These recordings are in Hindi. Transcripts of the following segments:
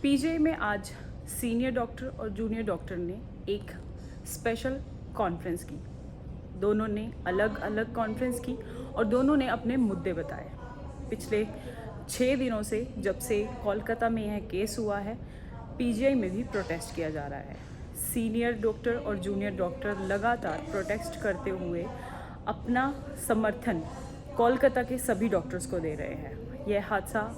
पीजे में आज सीनियर डॉक्टर और जूनियर डॉक्टर ने एक स्पेशल कॉन्फ्रेंस की। दोनों ने अलग अलग कॉन्फ्रेंस की और दोनों ने अपने मुद्दे बताए। पिछले 6 दिनों से जब से कोलकाता में यह केस हुआ है, पीजीआई में भी प्रोटेस्ट किया जा रहा है। सीनियर डॉक्टर और जूनियर डॉक्टर लगातार प्रोटेस्ट करते हुए अपना समर्थन कोलकाता के सभी डॉक्टर्स को दे रहे हैं। यह हादसा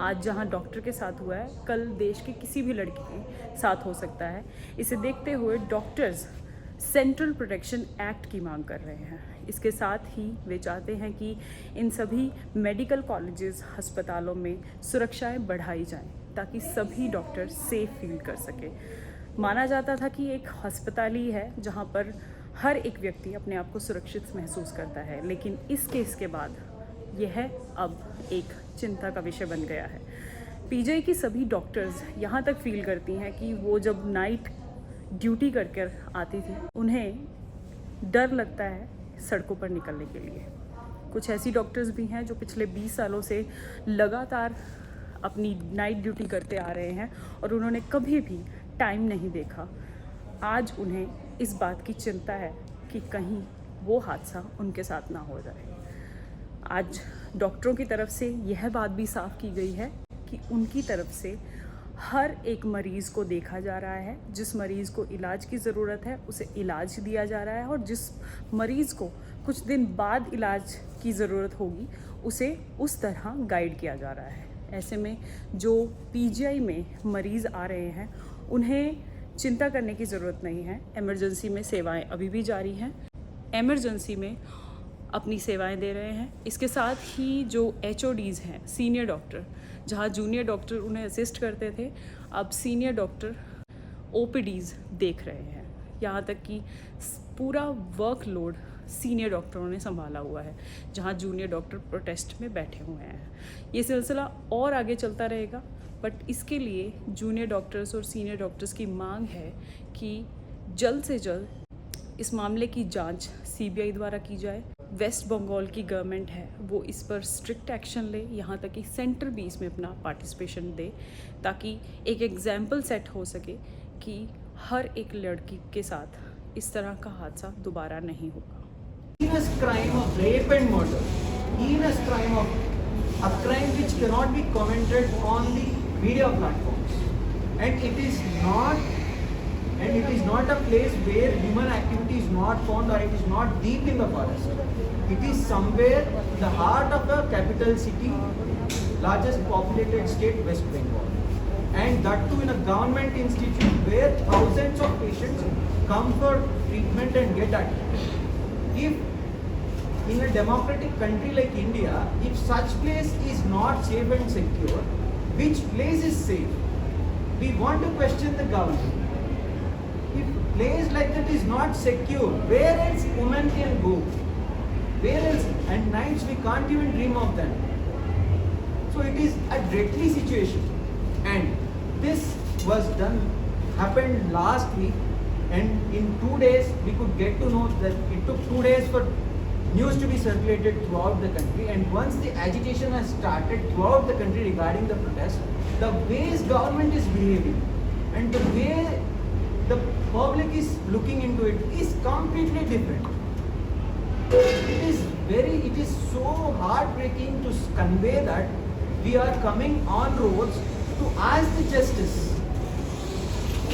आज जहां डॉक्टर के साथ हुआ है, कल देश के किसी भी लड़की के साथ हो सकता है। इसे देखते हुए डॉक्टर्स सेंट्रल प्रोटेक्शन एक्ट की मांग कर रहे हैं। इसके साथ ही वे चाहते हैं कि इन सभी मेडिकल कॉलेजेस, अस्पतालों में सुरक्षाएं बढ़ाई जाएं ताकि सभी डॉक्टर सेफ फील कर सके। माना जाता था कि एक अस्पताल ही है जहां पर हर एक व्यक्ति अपने आप को सुरक्षित महसूस करता है, लेकिन इस केस के बाद यह अब एक चिंता का विषय बन गया है। पीजीआई की सभी डॉक्टर्स यहाँ तक फील करती हैं कि वो जब नाइट ड्यूटी कर आती थी, उन्हें डर लगता है सड़कों पर निकलने के लिए। कुछ ऐसी डॉक्टर्स भी हैं जो पिछले 20 सालों से लगातार अपनी नाइट ड्यूटी करते आ रहे हैं और उन्होंने कभी भी टाइम नहीं देखा। आज उन्हें इस बात की चिंता है कि कहीं वो हादसा उनके साथ ना हो जाए। आज डॉक्टरों की तरफ से यह बात भी साफ की गई है कि उनकी तरफ से हर एक मरीज़ को देखा जा रहा है। जिस मरीज़ को इलाज की ज़रूरत है उसे इलाज दिया जा रहा है और जिस मरीज़ को कुछ दिन बाद इलाज की ज़रूरत होगी उसे उस तरह गाइड किया जा रहा है। ऐसे में जो पीजीआई में मरीज़ आ रहे हैं उन्हें चिंता करने की ज़रूरत नहीं है। इमरजेंसी में सेवाएं अभी भी जारी हैं। इमरजेंसी में अपनी सेवाएं दे रहे हैं। इसके साथ ही जो एचओडीज़ हैं, सीनियर डॉक्टर, जहां जूनियर डॉक्टर उन्हें असिस्ट करते थे, अब सीनियर डॉक्टर ओपीडीज़ देख रहे हैं। यहाँ तक कि पूरा वर्कलोड सीनियर डॉक्टरों ने संभाला हुआ है, जहां जूनियर डॉक्टर प्रोटेस्ट में बैठे हुए हैं। ये सिलसिला और आगे चलता रहेगा, बट इसके लिए जूनियर डॉक्टर्स और सीनियर डॉक्टर्स की मांग है कि जल्द से जल्द इस मामले की जांच सीबीआई द्वारा की जाए। वेस्ट बंगाल की गवर्नमेंट है वो इस पर स्ट्रिक्ट एक्शन ले, यहाँ तक कि सेंटर भी इसमें अपना पार्टिसिपेशन दे ताकि एक एग्जाम्पल सेट हो सके कि हर एक लड़की के साथ इस तरह का हादसा दोबारा नहीं होगा। Heinous crime of rape and murder, heinous crime of a crime which cannot be commented on the media platforms, and it is not a place where human activity is not found or it is not deep in the forest. It is somewhere in the heart of a capital city, largest populated state, West Bengal, and that too in a government institute where thousands of patients come for treatment and get admitted. If in a democratic country like India, if such place is not safe and secure, which place is safe? We want to question the government. If place like that is not secure, where else women can go? Where else? And nights we can't even dream of them. So it is a deadly situation. And this happened last week, and in 2 days we could get to know that it took 2 days for news to be circulated throughout the country, and once the agitation has started throughout the country regarding the protest, the ways government is behaving and the way the public is looking into it is completely different. It is so heartbreaking to convey that we are coming on roads to ask the justice.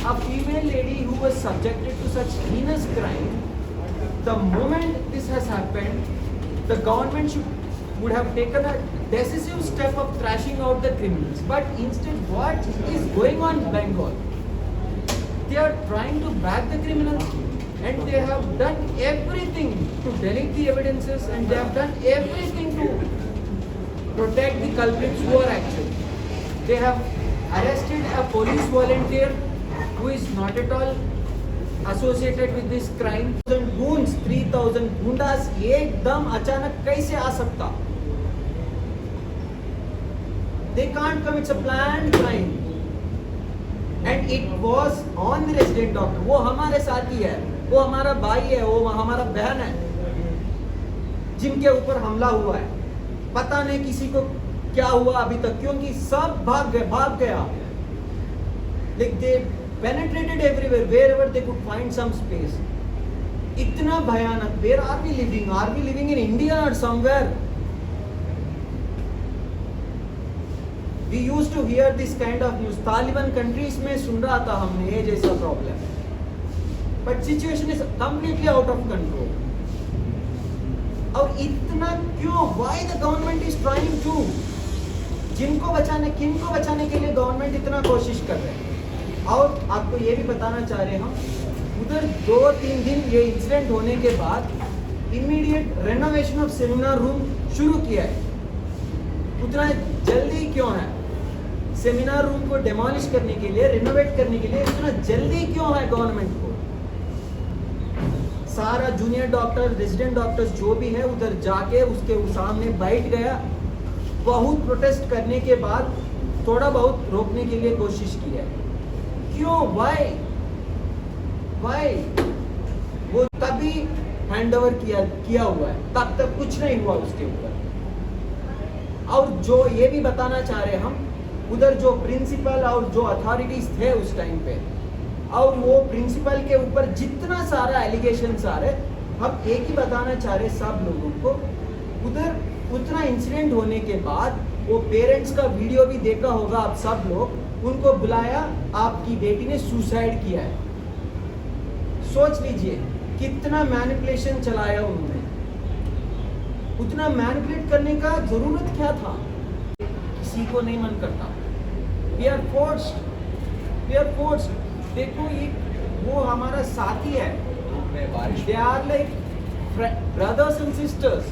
A female lady who was subjected to such heinous crime, the moment this has happened, the government would have taken a decisive step of thrashing out the criminals. But instead, what is going on in Bengal? They are trying to back the criminals, and they have done everything to delete the evidences, and they have done everything to protect the culprits who are actually. They have arrested a police volunteer who is not at all associated with this crime. 3,000 गुंडास एकदम अचानक कैसे आ सकता? They can't come. It's a planned crime, and it was on the resident doctor. वो हमारे साथी है, वो हमारा भाई है, वो हमारा बहन है, जिनके ऊपर हमला हुआ है। पता नहीं किसी को क्या हुआ अभी तक, क्योंकि सब भाग गया। Like they penetrated everywhere, wherever they could find some space. इतना भयानक. Where are we living? Are we living in India or somewhere? We used to hear this kind of news. Taliban countries में सुन रहा था हमने ये जैसा problem. But situation is completely out of control. और इतना क्यों? Why the government is trying to? जिनको बचाने, किनको बचाने के लिए गवर्नमेंट इतना कोशिश कर रहे हैं. और आपको ये भी बताना चाह रहे हैं हम, उधर 2-3 दिन ये इंसिडेंट होने के बाद immediate renovation of seminar room शुरू किया है. उतना जल्दी क्यों है? सेमिनार रूम को डेमोलिश करने के लिए, रिनोवेट करने के लिए इतना जल्दी क्यों है गवर्नमेंट को? सारा जूनियर डॉक्टर, रेजिडेंट डॉक्टर्स जो भी है उधर जाके उसके सामने बैठ गया. बहुत प्रोटेस्ट करने के बाद थोड़ा बहुत रोकने के लिए कोशिश की है. क्यों? वाई? वो तभी हैंड ओवर किया हुआ है, तब तक कुछ नहीं हुआ उसके ऊपर. और जो ये भी बताना चाह रहे हम, उधर जो प्रिंसिपल और जो अथॉरिटीज थे उस टाइम पे, और वो प्रिंसिपल के ऊपर जितना सारा एलिगेशंस आ रहे, हम एक ही बताना चाह रहे सब लोगों को, उधर उतना इंसिडेंट होने के बाद वो पेरेंट्स का वीडियो भी देखा होगा आप सब लोग, उनको बुलाया, आपकी बेटी ने सुसाइड किया है. सोच लीजिए कितना मैनिपुलेशन चलाया उन्होंने. उतना मैनिपुलेट करने का जरूरत क्या था? किसी को नहीं मन करता. We are forced. देखो ये वो हमारा साथी है. They are like brothers and sisters,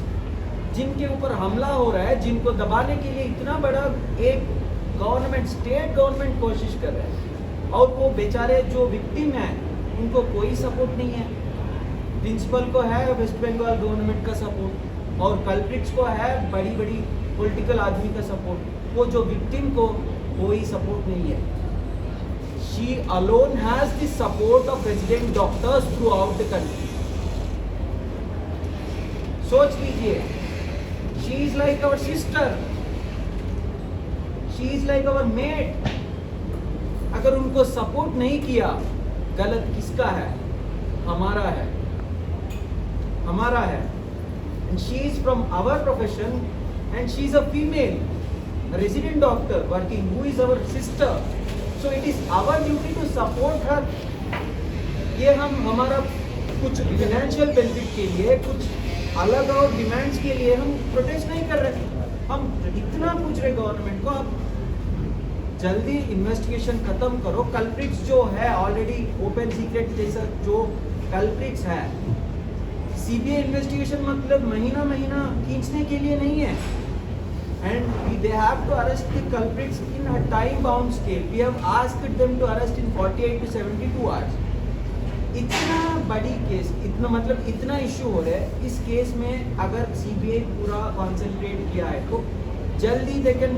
जिनके ऊपर हमला हो रहा है, जिनको दबाने के लिए इतना बड़ा एक गवर्नमेंट, स्टेट गवर्नमेंट कोशिश कर रहा है. और वो बेचारे जो विक्टिम है उनको कोई सपोर्ट नहीं है. प्रिंसिपल को है वेस्ट बंगाल गवर्नमेंट का सपोर्ट, और कल्प्रिट्स को है बड़ी बड़ी पॉलिटिकल आदमी का सपोर्ट. वो जो विक्टिम को कोई सपोर्ट नहीं है. She alone has the support of resident doctors throughout the country. सोच लीजिए, she is like our sister, she is like our mate. अगर उनको सपोर्ट नहीं किया, गलत किसका है? हमारा है. And she is from our profession, and she is a female, a resident doctor working, who is our sister. So it is our duty to support her. ये हम हमारा कुछ फाइनेंशियल बेनिफिट के लिए, कुछ अलग और डिमांड्स के लिए हम प्रोटेस्ट नहीं कर रहे. हम इतना पूछ रहे गवर्नमेंट को, आप जल्दी इन्वेस्टिगेशन खत्म करो. कल्प्रिट्स जो है ऑलरेडी ओपन सीक्रेट जैसा जो कल्प्रिट्स है, सीबीआई इन्वेस्टिगेशन मतलब महीना खींचने के लिए नहीं है. And they have to arrest the culprits in a time bound scale. We have asked them to arrest in 48 to 72 hours. इतना बड़ी केस, इतना मतलब इतना इशू हो रहा है. इस केस में अगर सीबीआई पूरा कॉन्सेंट्रेट किया है तो जल्दी they can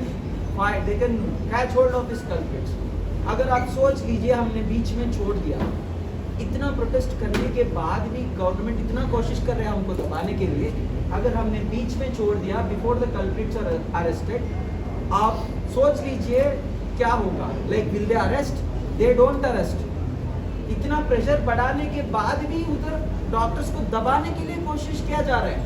catch hold of this culprits. अगर आप सोच लीजिए, हमने बीच में छोड़ दिया, इतना प्रोटेस्ट करने के बाद भी गवर्नमेंट इतना कोशिश कर रहा है हमको दबाने के लिए. अगर हमने बीच में छोड़ दिया, before the culprits are arrested, आप सोच लीजिए क्या होगा. Like will they arrest? They don't arrest. इतना प्रेशर बढ़ाने के बाद भी उधर डॉक्टर्स को दबाने के लिए कोशिश किया जा रहा है.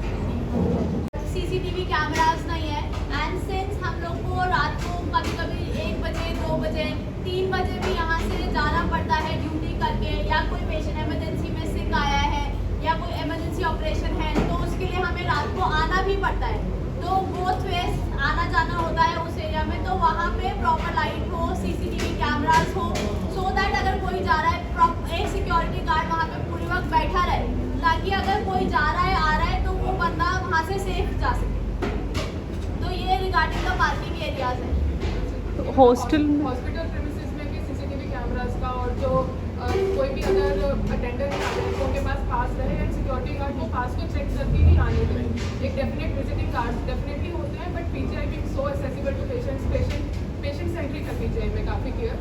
सीसीटीवी कैमरास नहीं है, एंड सिंस हम लोग को रात को कभी 1 बजे, 2 बजे, 3 बजे भी यहाँ से जाना पड़ता है ड्यूटी करके, या कोई पेशेंट इमरजेंसी में सिक आया है या कोई इमरजेंसी ऑपरेशन है, तो उसके लिए हमें रात को आना भी पड़ता है. तो बोथ वेज आना जाना होता है उस एरिया में. तो वहाँ पे प्रॉपर लाइट हो, सीसीटीवी कैमरास हो, सो दैट अगर कोई जा रहा है, एक सिक्योरिटी गार्ड वहाँ पे पूरी वक्त बैठा रहे, ताकि अगर कोई जा रहा है, आ रहा है, तो वो बंदा वहाँ से सेफ जा सके. तो ये रिगार्डिंग द पार्किंग एरियाज है. हॉस्टल प्रेमिसेस में भी सीसीटीवी कैमरास का, और जो कोई भी अगर अटेंडर आ रहे हैं तो उनके पास पास रहे, एंड सिक्योरिटी गार्ड वो पास को चेक करके ही आने दें. एक डेफिनेट विजिटिंग कार्ड डेफिनेटली होते हैं, but PGI being so accessible to patient centric है पीजीआई में काफ़ी क्लियर.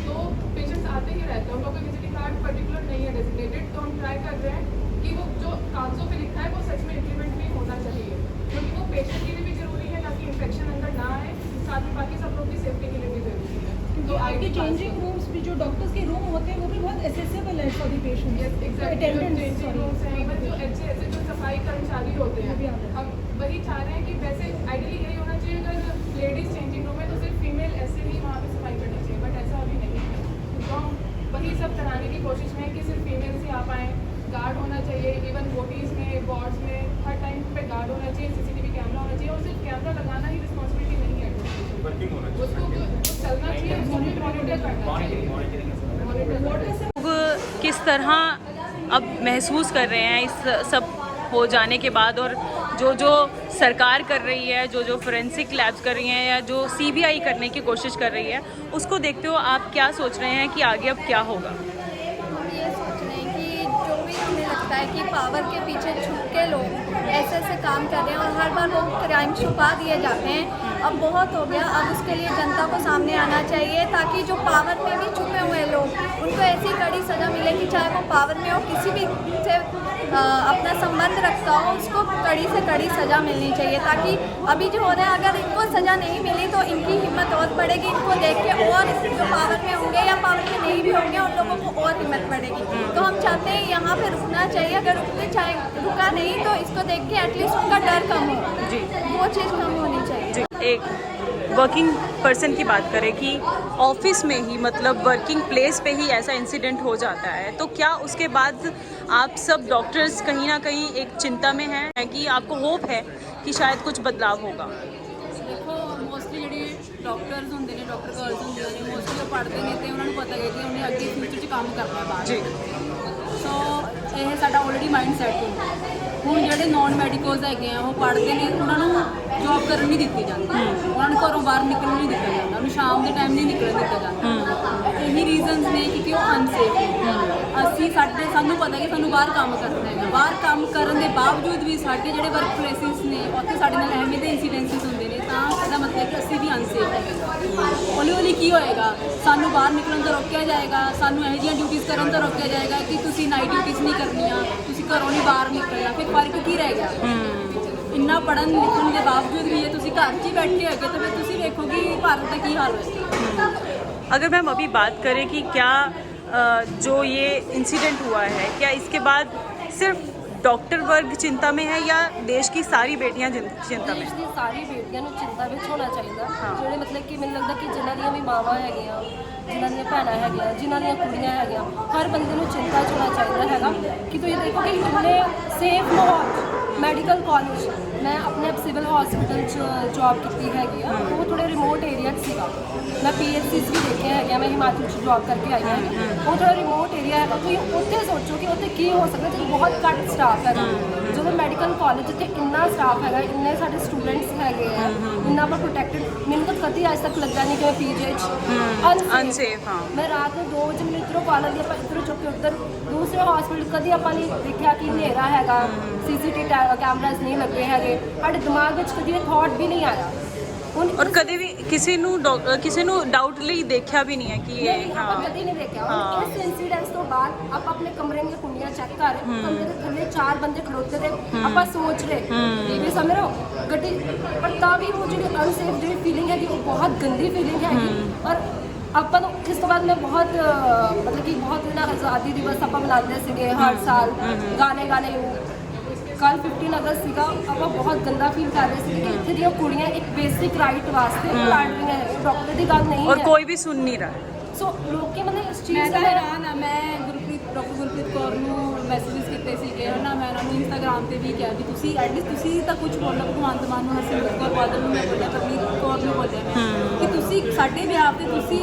तो पेशेंट्स आते ही रहते हैं, उन लोगों का विजिटिंग कार्ड पर्टिकुलर नहीं है डेजिग्नेटेड. तो हम ट्राई कर रहे हैं कि वो जो कागजों पे लिखा है वो सच में इम्प्लीमेंट भी होना चाहिए, क्योंकि वो पेशेंट के लिए भी जरूरी है, ताकि इन्फेक्शन अंदर ना आए, साथ में बाकी सब लोग की सेफ्टी के लिए भी जरूरी है. तो आपके चेंजिंग रूम्स भी जो डॉक्टर्स के रूम होते हैं वो भी बहुत एसेसिबल है for the patient changing rooms हैं, इवन जो ऐसे जो सफाई कर्मचारी होते हैं, हम वही चाह रहे हैं कि वैसे आइडियली यही होना चाहिए, अगर लेडीज चेंजिंग रूम है तो सिर्फ फीमेल ऐसे ही वहाँ पे सफाई करनी चाहिए, बट ऐसा अभी नहीं है। तो हम वही सब कराने की कोशिश में है कि सिर्फ फीमेल्स ही आ पाएँ, गार्ड होना चाहिए, इवन बोटीज़ में, वार्ड्स में हर टाइम पे गार्ड होना चाहिए, CCTV कैमरा होना चाहिए, और सिर्फ कैमरा लगाना ही रिस्पॉन्सिबिलिटी नहीं है, उसको चलना चाहिए, उसको भी मॉनिटर करना चाहिए। लोग किस तरह अब महसूस कर रहे हैं इस सब हो जाने के बाद, और जो सरकार कर रही है, जो फोरेंसिक लैब्स कर रही हैं, या जो CBI करने की कोशिश कर रही है, उसको देखते हो आप क्या सोच रहे हैं कि आगे अब क्या होगा? हम ये सोच रहे हैं कि जो भी हमें लगता है कि पावर के पीछे छुप के लोग ऐसे काम कर रहे हैं और हर बार वो क्राइम छुपा दिए जाते हैं, अब बहुत हो गया। अब उसके लिए जनता को सामने आना चाहिए ताकि जो पावर में भी छुपे हुए लोग, उनको ऐसी कड़ी सज़ा मिले कि चाहे वो पावर में हो, किसी भी से अपना संबंध रखता हो, उसको कड़ी से कड़ी सज़ा मिलनी चाहिए। ताकि अभी जो हो रहा है, अगर इनको सज़ा नहीं मिली तो इनकी हिम्मत और बढ़ेगी, इनको देख के और जो पावर में होंगे या पावर में नहीं भी होंगे उन लोगों को और हिम्मत बढ़ेगी। तो हम चाहते हैं यहाँ पे रुकना चाहिए, अगर रुका नहीं तो इसको देख के एटलीस्ट उनका डर कम हो, जी, वो चीज़ कम होनी चाहिए। एक वर्किंग पर्सन की बात करें कि ऑफिस में ही, मतलब वर्किंग प्लेस पे ही ऐसा इंसिडेंट हो जाता है, तो क्या उसके बाद आप सब डॉक्टर्स कहीं ना कहीं एक चिंता में हैं कि आपको होप है कि शायद कुछ बदलाव होगा? देखो मोस्टली ਜਿਹੜੇ ਡਾਕਟਰਸ ਹੁੰਦੇ ਨੇ, ਡਾਕਟਰ ਗਰਲਸ ਹੁੰਦੀਆਂ ਨੇ, ਮੋਸਟਲੀ ਉਹ ਪੜ੍ਹਦੇ ਨੇ ਤੇ ਉਹਨਾਂ ਨੂੰ ਪਤਾ ਹੈ ਕਿ ਉਹਨੇ ਅੱਗੇ ਫਿਊਚਰ 'ਚ ਕੰਮ ਕਰਨਾ ਹੈ ਬਾਹਰ। ਜੀ। ਸੋ ਇਹ ਸਾਡਾ ਆਲਰੇਡੀ ਮਾਈਂਡ ਸੈਟ ਹੁੰਦਾ। ਹੁਣ ਜਿਹੜੇ ਨਾਨ ਮੈਡੀਕਲਸ ਹੈਗੇ ਆ, ਉਹ ਪੜ੍ਹਦੇ ਨੇ, ਉਹਨਾਂ ਨੂੰ ਜੌਬ ਕਰਨ ਨਹੀਂ ਦਿੱਤੀ ਜਾਂਦੀ, ਉਹਨਾਂ ਨੂੰ ਘਰੋਂ ਬਾਹਰ ਨਿਕਲਣ ਨਹੀਂ ਦਿੱਤਾ ਜਾਂਦਾ, ਉਹਨੂੰ ਸ਼ਾਮ ਦੇ ਟਾਈਮ ਨਹੀਂ ਨਿਕਲਣ ਦਿੱਤਾ ਜਾਂਦਾ। ਇਹੀ ਰੀਜ਼ਨਸ ਨੇ ਕਿ ਉਹ ਅਨਸੇਫ ਨੇ। ਸਾਨੂੰ ਪਤਾ ਕਿ ਸਾਨੂੰ ਬਾਹਰ ਕੰਮ ਕਰਨਾ ਹੈਗਾ, ਬਾਹਰ ਕੰਮ ਕਰਨ ਦੇ ਬਾਵਜੂਦ ਵੀ ਸਾਡੇ ਜਿਹੜੇ ਵਰਕ ਪਲੇਸਿਸ ਨੇ ਉੱਥੇ ਸਾਡੇ ਨਾਲ ਐਵੇਂ ਦੇ ਇਨਸੀਡੈਂਸਿਸ ਹੁੰਦੇ ਨੇ, ਤਾਂ ਇਹਦਾ ਮਤਲਬ ਕਿ ਅਸੀਂ ਵੀ ਅਨਸੇਫ ਹੈਗੇ। ਹੌਲੀ ਹੌਲੀ ਕੀ ਹੋਏਗਾ, ਸਾਨੂੰ ਬਾਹਰ ਨਿਕਲਣ ਤੋਂ ਰੋਕਿਆ ਜਾਏਗਾ, ਸਾਨੂੰ ਇਹੋ ਜਿਹੀਆਂ ਡਿਊਟੀਜ਼ ਕਰਨ ਤੋਂ ਰੋਕਿਆ ਜਾਏਗਾ ਕਿ ਤੁਸੀਂ ਨਾਈਟ ਡਿਊਟੀਜ਼ ਨਹੀਂ ਕਰਨੀਆਂ, ਤੁਸੀਂ ਘਰੋਂ ਨਹੀਂ ਬਾਹਰ ਨਿਕਲਣਾ। ਫਿਰ ਫਰਕ ਕੀ ਰਹਿ ਗਿਆ? ਇੰਨਾ ਪੜ੍ਹਨ ਲਿਖਣ ਦੇ ਬਾਵਜੂਦ ਵੀ ਇਹ ਤੁਸੀਂ ਘਰ 'ਚ ਹੀ ਬੈਠੇ ਹੋਗੇ, ਤਾਂ ਫਿਰ ਤੁਸੀਂ ਵੇਖੋ ਕਿ ਭਾਰਤ ਦਾ ਕੀ ਹਾਲ ਹੋਏਗਾ। अगर मैम अभी बात करें कि क्या जो ये इंसिडेंट हुआ है, क्या इसके बाद सिर्फ डॉक्टर वर्ग चिंता में है या देश की सारी बेटियां चिंता में? ਦੇਸ਼ ਦੀ ਸਾਰੀ ਬੇਟੀਆਂ ਨੂੰ ਚਿੰਤਾ ਵਿੱਚ ਹੋਣਾ ਚਾਹੀਦਾ, ਜਿਹੜੇ ਮਤਲਬ ਕਿ ਮੈਨੂੰ ਲੱਗਦਾ ਕਿ ਜਿਨ੍ਹਾਂ ਦੀਆਂ ਵੀ ਮਾਵਾਂ ਹੈਗੀਆਂ, ਜਿਨ੍ਹਾਂ ਦੀਆਂ ਭੈਣਾਂ ਹੈਗੀਆਂ, ਜਿਨ੍ਹਾਂ ਦੀਆਂ ਕੁੜੀਆਂ ਹੈਗੀਆਂ, ਹਰ ਬੰਦੇ ਨੂੰ ਚਿੰਤਾ 'ਚ ਹੋਣਾ ਚਾਹੀਦਾ ਹੈਗਾ ਕਿ ਤੁਸੀਂ ਦੇਖੋ ਕਿ ਇੰਨੇ ਸੇਫ ਮਾਹੌਲ। ਮੈਡੀਕਲ ਕਾਲਜ, ਮੈਂ ਆਪਣੇ ਸਿਵਲ ਹਸਪੀਟਲ 'ਚ ਜੌਬ ਕੀਤੀ ਹੈਗੀ ਆ, ਉਹ ਥੋੜ੍ਹੇ ਰਿਮੋਟ ਏਰੀਆ 'ਚ ਸੀਗਾ। ਮੈਂ PHCs ਵੀ ਦੇਖਿਆ ਹੈਗਾ, ਮੈਂ ਹਿਮਾਚਲ 'ਚ ਜੌਬ ਕਰਕੇ ਆਈ ਹਾਂ, ਉਹ ਥੋੜ੍ਹਾ ਰਿਮੋਟ ਏਰੀਆ ਹੈਗਾ। ਤੁਸੀਂ ਉੱਥੇ ਸੋਚੋ ਕਿ ਉੱਥੇ ਕੀ ਹੋ ਸਕਦਾ, ਕਿ ਬਹੁਤ ਘੱਟ ਸਟਾਫ ਹੈਗਾ। ਜਦੋਂ ਮੈਡੀਕਲ ਕਾਲਜ ਜਿੱਥੇ ਇੰਨਾ ਸਟਾਫ ਹੈਗਾ, ਇੰਨੇ ਸਾਡੇ ਸਟੂਡੈਂਟਸ ਹੈਗੇ ਆ, ਇੰਨਾ ਵਾ ਪ੍ਰੋਟੈਕਟਡ, ਮੈਨੂੰ ਤਾਂ ਕਦੀ ਅੱਜ ਤੱਕ ਲੱਗਾ ਨਹੀਂ ਕਿ ਮੈਂ PG 'ਚ अनसेफ। हाँ, ਮੈਂ ਰਾਤ ਨੂੰ 2 ਵਜੇ ਮੈਨੂੰ ਇੱਧਰੋਂ ਕਾਲ ਆਉਂਦੀ, ਆਪਾਂ ਇੱਧਰੋਂ ਚੁੱਕ ਕੇ ਉੱਧਰ ਦੂਸਰੇ ਹਸਪੀਟਲ ਕਦੀ ਆਪਾਂ ਨਹੀਂ ਦੇਖਿਆ ਕਿ ਹਨੇਰਾ ਹੈਗਾ, CCTV ਕੈਮਰਾਸ ਨਹੀਂ ਲੱਗੇ ਹੈਗੇ, ਸਾਡੇ ਦਿਮਾਗ ਵਿੱਚ ਕਦੀ ਇਹ ਥਾਟ ਵੀ ਨਹੀਂ ਆਇਆ। ਹੁਣ और कभी भी किसी ਨੂੰ ਡਾਊਟ ਲਈ ਦੇਖਿਆ ਵੀ ਨਹੀਂ ਹੈ ਕਿ ਨਹੀਂ, ਇਹ ਆਪਾਂ ਕਦੀ ਨਹੀਂ ਦੇਖਿਆ। ਹੁਣ ਇਸ ਇਨਸੀਡੈਂਸ ਤੋਂ ਬਾਅਦ ਆਪਾਂ ਆਪਣੇ ਕਮਰੇ ਦੀਆਂ ਕੁੰਡੀਆਂ ਚੈੱਕ ਕਰ ਰਹੇ, ਕਮਰੇ ਦੇ ਥੱਲੇ 4 ਬੰਦੇ ਖੜੋਤੇ ਤੇ ਆਪਾਂ ਸੋਚ ਰਹੇ ਵੀ ਸਮਝ ਰਹੇ ਹੋ ਗੱਡੀ, ਪਰ ਤਾਂ ਵੀ ਉਹ ਜਿਹੜੀ ਅਨਸੇਫ ਜਿਹੜੀ ਫੀਲਿੰਗ ਹੈਗੀ, ਉਹ ਬਹੁਤ ਗੰਦੀ ਫੀਲਿੰਗ ਹੈਗੀ। ਔਰ ਆਪਾਂ ਨੂੰ ਇਸ ਤੋਂ ਬਾਅਦ ਮੈਂ ਬਹੁਤ ਮਤਲਬ ਕਿ ਬਹੁਤ ਨਾ ਆਜ਼ਾਦੀ ਦਿਵਸ ਆਪਾਂ ਮਨਾਉਂਦੇ ਸੀਗੇ ਹਰ ਸਾਲ, ਗਾਣੇ ਕੱਲ 15 ਅਗਸਤ ਸੀਗਾ, ਆਪਾਂ ਬਹੁਤ ਗੰਦਾ ਫੀਲ ਕਰ ਰਹੇ ਸੀ ਕਿ ਇੱਥੇ ਦੀਆਂ ਕੁੜੀਆਂ ਇੱਕ ਬੇਸਿਕ ਰਾਈਟ ਵਾਸਤੇ ਲੜ ਰਹੀਆਂ ਹੈ, ਡਾਕਟਰ ਦੀ ਗੱਲ ਨਹੀਂ और ਹੈ। कोई भी सुन नहीं रहा। ਸੋ ਲੋਕੀ ਮਤਲਬ ਇਸ ਮੈਂ ਚੀਜ਼ ਤਾਂ ਦਾ ਹੈਰਾਨ ਆ। ਮੈਂ ਡਾਕਟਰ ਗੁਰਪ੍ਰੀਤ ਕੌਰ ਨੂੰ ਮੈਸੇजेस ਕੀਤੇ ਸੀਗੇ ਨਾ, ਮੈਂ ਉਹਨਾਂ ਨੂੰ ਇੰਸਟਾਗ੍ਰਾਮ ਤੇ ਵੀ ਕਿਹਾ ਵੀ ਤੁਸੀਂ ਐਟਲੀਸਟ ਤੁਸੀਂ ਤਾਂ ਕੁਝ ਬੋਲੋ, ਭਗਵੰਤ ਮਾਨ ਨੂੰ, ਹਰਸਿਮਰਤ ਕੌਰ ਬਾਦਲ ਨੂੰ ਮੈਂ ਬੋਲਿਆ, ਪ੍ਰਨੀਤ ਕੌਰ ਨੂੰ ਬੋਲਿਆ ਮੈਂ ਕਿ ਤੁਸੀਂ ਸਾਡੇ ਵਿਆਹ ਤੇ ਤੁਸੀਂ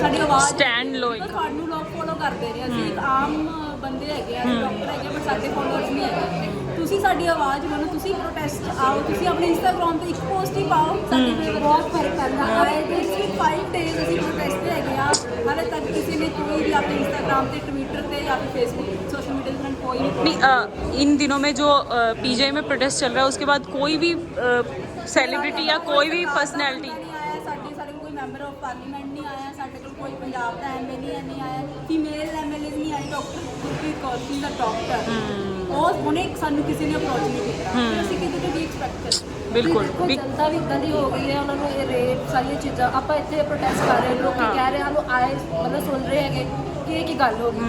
ਸਾਡੀ ਆਵਾਜ਼ Stand ਲਓ ਇੱਕ। ਤੁਹਾਨੂੰ ਲੋਕ ਫੋਲੋ ਕਰਦੇ ਨੇ, ਅਸੀਂ ਇੱਕ ਆਮ ਬੰਦੇ ਹੈਗੇ ਆ, ਅਸੀਂ ਡਾਕਟਰ ਹੈਗੇ, ਪਰ ਸਾਡੇ ਫੋਲੋਅਰਸ ਨਹੀਂ ਹੈਗੇ। ਤੁਸੀਂ ਸਾਡੀ ਆਵਾਜ਼ ਬਣੋ, ਤੁਸੀਂ ਪ੍ਰੋਟੈਸਟ ਆਓ, ਤੁਸੀਂ ਆਪਣੇ ਇੰਸਟਾਗ੍ਰਾਮ ਤੇ ਇੱਕ ਪੋਸਟ ਹੀ ਪਾਓ, ਸਾਡੇ ਤੇ ਬਹੁਤ ਫਰਕ ਪੈਂਦਾ। ਆਏ ਦਿਨ 5 ਡੇਜ਼ ਅਸੀਂ ਪ੍ਰੋਟੈਸਟ ਤੇ ਹੈਗੇ ਆ, ਹਾਲੇ ਤੱਕ ਕਿਸੇ ਨੇ ਕੋਈ ਵੀ ਆਪਣੇ इंस्टाग्राम पे, ट्विटर पे या फिर फेसबुक सोशल मीडिया पे कोई नहीं, इन दिनों में जो PGI में प्रोटेस्ट चल रहा है, उसके बाद कोई भी सेलिब्रिटी या कोई भी पर्सनैलिटी नहीं आया, ਸਾਡੇ ਕੋਲ ਕੋਈ ਮੈਂਬਰ ਆਫ ਪਾਰਲੀਮੈਂਟ ਨਹੀਂ ਆਇਆ, ਸਾਡੇ ਕੋਲ ਕੋਈ ਪੰਜਾਬ ਦਾ MLA ਨਹੀਂ ਆਇਆ, ਫੀਮੇਲ MLA ਨਹੀਂ ਆਏ। ਡਾਕਟਰ ਗੁਰਪ੍ਰੀਤ ਕੌਰ ਸਿੰਘ ਦਾ ਡਾਕਟਰ, ਉਹ ਉਹਨੇ ਸਾਨੂੰ ਕਿਸੇ ਨੇ ਅਪਰੋਚ ਨਹੀਂ ਕੀਤਾ, ਫਿਰ ਅਸੀਂ ਕਿਤੇ ਤੋਂ ਵੀ ਐਕਸਪੈਕਟ ਕਰਦੇ। बिल्कुल ਦੇਖੋ ਜਨਤਾ ਵੀ ਇਦਾਂ ਦੀ ਹੋ ਗਈ ਹੈ, ਉਹਨਾਂ ਨੂੰ ਇਹ ਰੇਪ ਸਾਰੀਆਂ ਚੀਜ਼ਾਂ, ਆਪਾਂ ਇੱਥੇ ਪ੍ਰੋਟੈਸਟ ਕਰ ਰਹੇ, ਲੋਕ ਕਹਿ ਰਹੇ ਹਨ ਆਏ ਮਤਲਬ ਸੁਣ ਰਹੇ ਹੈਗੇ ਕਿ ਇਹ ਕੀ ਗੱਲ ਹੋ ਗਈ।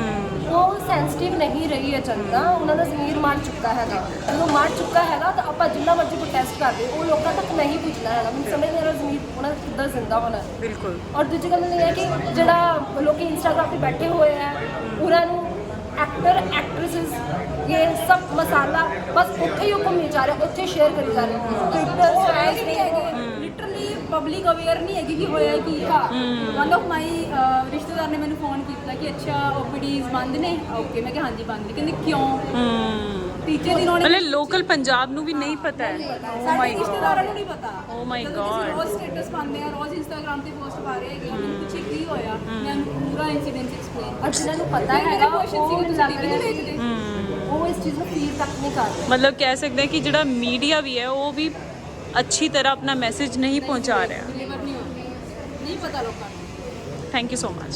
ਉਹ ਸੈਂਸਿਟਿਵ ਨਹੀਂ ਰਹੀ ਹੈ ਜਨਤਾ, ਉਹਨਾਂ ਦਾ ਜ਼ਮੀਰ ਮਰ ਚੁੱਕਾ ਹੈਗਾ। ਜਦੋਂ ਮਰ ਚੁੱਕਾ ਹੈਗਾ ਤਾਂ ਆਪਾਂ ਜਿੰਨਾ ਮਰਜ਼ੀ ਪ੍ਰੋਟੈਸਟ ਕਰਦੇ ਉਹ ਲੋਕਾਂ ਤੱਕ ਨਹੀਂ ਪੁੱਜਣਾ ਹੈਗਾ। ਮੈਨੂੰ ਸਮਝ ਨਹੀਂ ਆ ਰਿਹਾ ਜ਼ਮੀਰ ਉਹਨਾਂ ਦਾ ਕਿੱਦਾਂ ਜ਼ਿੰਦਾ ਹੋਣਾ। ਬਿਲਕੁਲ। ਔਰ ਦੂਜੀ ਗੱਲ ਇਹ ਹੈ ਕਿ ਜਿਹੜਾ ਲੋਕੀ ਇੰਸਟਾਗ੍ਰਾਮ ਤੇ ਬੈਠੇ ਹੋਏ ਹੈ ਉਹਨਾਂ ਨੂੰ एक्टर एक्ट्रेसेस ये सब मसाला बस उत्थे ही घूमी जा रहे, उत्थे शेयर करी जा रहे। ट्विटर ਲਿਟਰਲੀ ਪਬਲਿਕ ਅਵੇਅਰ ਨਹੀਂ ਹੈਗੀ ਕਿ ਹੋਇਆ ਕੀ ਆ। ਵਨ ਆਫ ਮਾਈ ਰਿਸ਼ਤੇਦਾਰ ਨੇ ਮੈਨੂੰ ਫੋਨ ਕੀਤਾ ਕਿ ਅੱਛਾ ਓਪੀਡੀਜ਼ ਬੰਦ ਨੇ। ਓਕੇ ਮੈਂ ਕਿਹਾ ਹਾਂਜੀ ਬੰਦ ਨੇ। ਕਹਿੰਦੇ ਕਿਉਂ? ਤੀਜੇ ਦਿਨ ਉਹਨੇ मतलब लोकल पंजाब ਨੂੰ ਵੀ ਨਹੀਂ ਪਤਾ ਹੈ। ਓ ਮਾਈ ਰਿਸ਼ਤੇਦਾਰਾਂ ਨੂੰ ਨਹੀਂ ਪਤਾ। ਓ ਮਾਈ ਜਦੋਂ ਅਸੀਂ ਗॉड। ਰੋਜ਼ ਸਟੇਟਸ ਪਾਉਂਦੇ ਆ, ਰੋਜ਼ ਇੰਸਟਾਗ੍ਰਾਮ ਤੇ ਪੋਸਟ ਪਾ ਰਹੇ ਹੈਗੇ ਆ, ਮੈਨੂੰ ਪੁੱਛੇ ਕੀ ਹੋਇਆ, ਮੈਂ ਉਹਨੂੰ ਪੂਰਾ ਇਨਸੀਡੈਂਟ ਐਕਸਪਲੇਨ। और जिन्होंने पता मेरा है क्वेश्चन वो ਸੀ ਕਿ लग ਤੁਸੀਂ रहा ਨਹੀਂ है ਦੇਖਦੇ। वो इस चीज़ में फील तक नहीं कर रहे। मतलब कह सकते हैं कि ਜਿਹੜਾ मीडिया भी है वो भी अच्छी तरह अपना मैसेज नहीं पहुंचा रहा है। ਡਿਲੀਵਰ ਨਹੀਂ ਹੁੰਦੀ, ਨਹੀਂ ਪਤਾ ਲੋਕਾਂ ਨੂੰ। Thank you so much.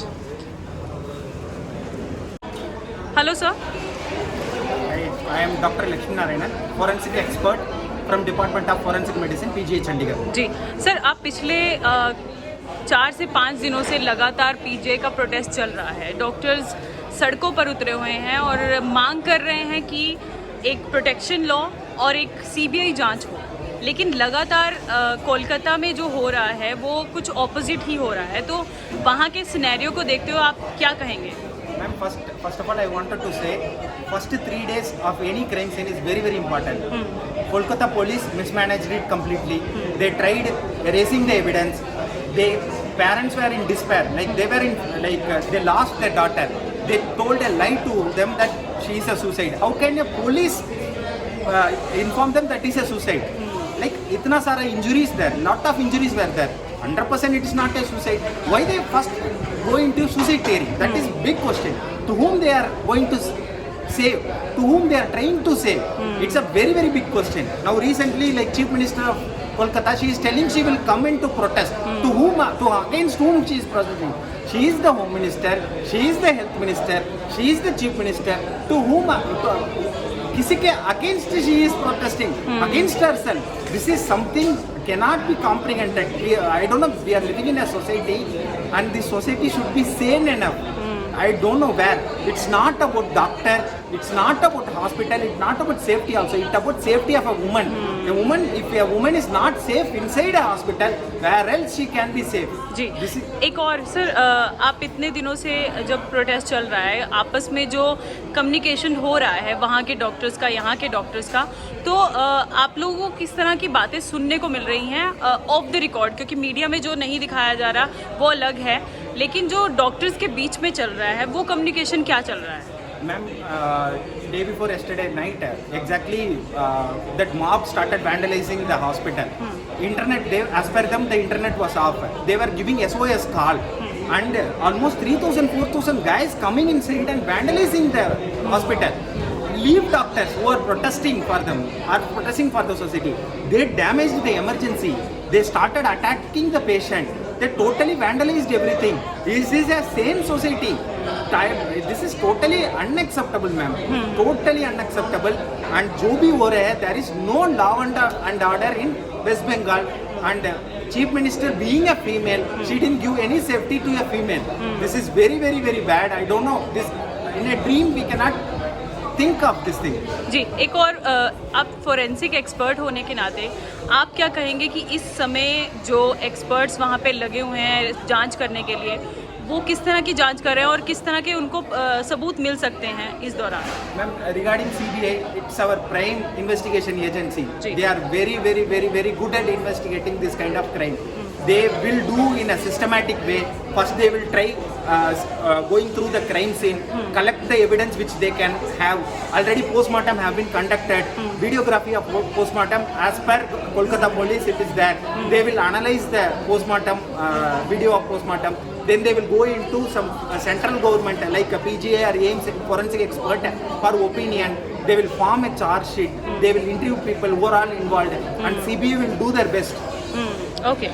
Hello sir. I am Dr. Lakshmi Narayanan, forensic expert from Department of Forensic Medicine, PGI Chandigarh. Ji sir, आप पिछले 4 से 5 दिनों से लगातार पीजीआई का प्रोटेस्ट चल रहा है। डॉक्टर्स सड़कों पर उतरे हुए हैं और मांग कर रहे हैं कि एक प्रोटेक्शन लॉ और एक सीबीआई जांच हो। लेकिन लगातार कोलकाता में जो हो रहा है वो कुछ ऑपोजिट ही हो रहा है। तो वहाँ के सिनेरियो को देखते हुए आप क्या कहेंगे? Ma'am, first of all, I wanted to say, first 3 days of any crime scene is very, very important. Kolkata police mismanaged it completely. They tried erasing the evidence. Parents were in despair. They lost their daughter. They told a lie to them that she is a suicide. How can a police inform them that is a suicide? Like, itna sara injuries there. Lot of injuries were there. 100% it is not a suicide. Why they first go into suicide theory? That is big question. To whom they are going to save? To whom they are trying to save? It's a very, very big question. Now recently, like Chief Minister of Kolkata, she is telling she will come into protest. To whom? Against whom she is protesting? She is the Home Minister. She is the Health Minister. She is the Chief Minister. To whom? किसी के against she is protesting, against herself. This is something cannot be comprehended. I don't know, we are living in a society and this society should be sane enough. I don't know where. It's not about doctor, it's not about hospital, it's not about safety also. It's about safety of a woman. A woman, if a woman is not safe inside a hospital, where else she can be safe? जी, एक और सर, आप इतने दिनों से जब प्रोटेस्ट चल रहा है, आपस में जो कम्युनिकेशन हो रहा है वहाँ के डॉक्टर्स का, यहाँ के डॉक्टर्स का, तो आप लोगों को किस तरह की बातें सुनने को मिल रही हैं ऑफ द रिकॉर्ड? क्योंकि मीडिया में जो नहीं दिखाया जा रहा वो अलग है, लेकिन जो डॉक्टर्स के बीच में चल रहा है वो कम्युनिकेशन क्या चल रहा है? Ma'am, day before yesterday night, exactly that mob started vandalizing the hospital. Internet, as per them, the internet was off. They were giving SOS call, and almost 3,000, 4,000 guys coming inside and vandalizing the hospital. Leave doctors who are protesting for them, are protesting for the society. They damaged the emergency. They started attacking the patient. They totally vandalized everything. This is a sane society. This is totally unacceptable, ma'am. Totally unacceptable. And जो भी हो रहा है, there is no law and order in West Bengal. And Chief Minister being a female, she didn't give any safety to a female. This is very, very, very bad. I don't know. This in a dream we cannot think of this thing. जी, एक और आप फोरेंसिक एक्सपर्ट होने के नाते आप क्या कहेंगे कि इस समय जो एक्सपर्ट्स वहाँ पे लगे हुए हैं जांच करने के लिए, वो किस तरह की जांच कर रहे हैं और किस तरह के उनको सबूत मिल सकते हैं इस दौरान? Ma'am, regarding CBI, it's our prime investigation agency. जी. They are very, very, very, very good at investigating this kind of crime. They will do in a systematic way. First they will try going through the crime scene, collect the evidence which they can have. Already postmortem have been conducted. Videography of postmortem, as per Kolkata police it is there. They will analyze the postmortem video of postmortem. Then they will go into some central government like a PGI or AIMS forensic expert for opinion. They will form a charge sheet. They will interview people who are all involved, and CBI will do their best. Okay,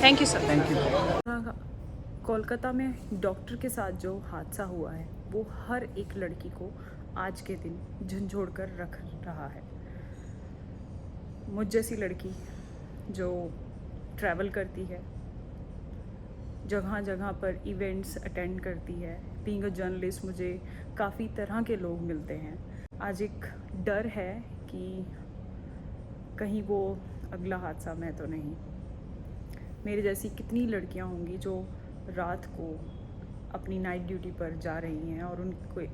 thank you sir. Thank you. Kolkata में डॉक्टर के साथ जो हादसा हुआ है वो हर एक लड़की को आज के दिन झंझोड़ कर रख रहा है। मुझ जैसी लड़की जो ट्रैवल करती है, जगह जगह पर इवेंट्स अटेंड करती है। बीइंग अ जर्नलिस्ट मुझे काफ़ी तरह के लोग मिलते हैं। आज एक डर है कि कहीं वो अगला हादसा मैं तो नहीं। मेरे जैसी कितनी लड़कियां होंगी जो रात को अपनी नाइट ड्यूटी पर जा रही हैं और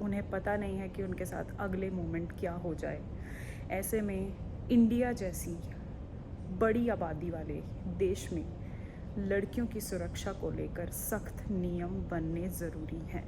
उन्हें पता नहीं है कि उनके साथ अगले मोमेंट क्या हो जाए। ऐसे में इंडिया जैसी बड़ी आबादी वाले देश में लड़कियों की सुरक्षा को लेकर सख्त नियम बनने ज़रूरी हैं।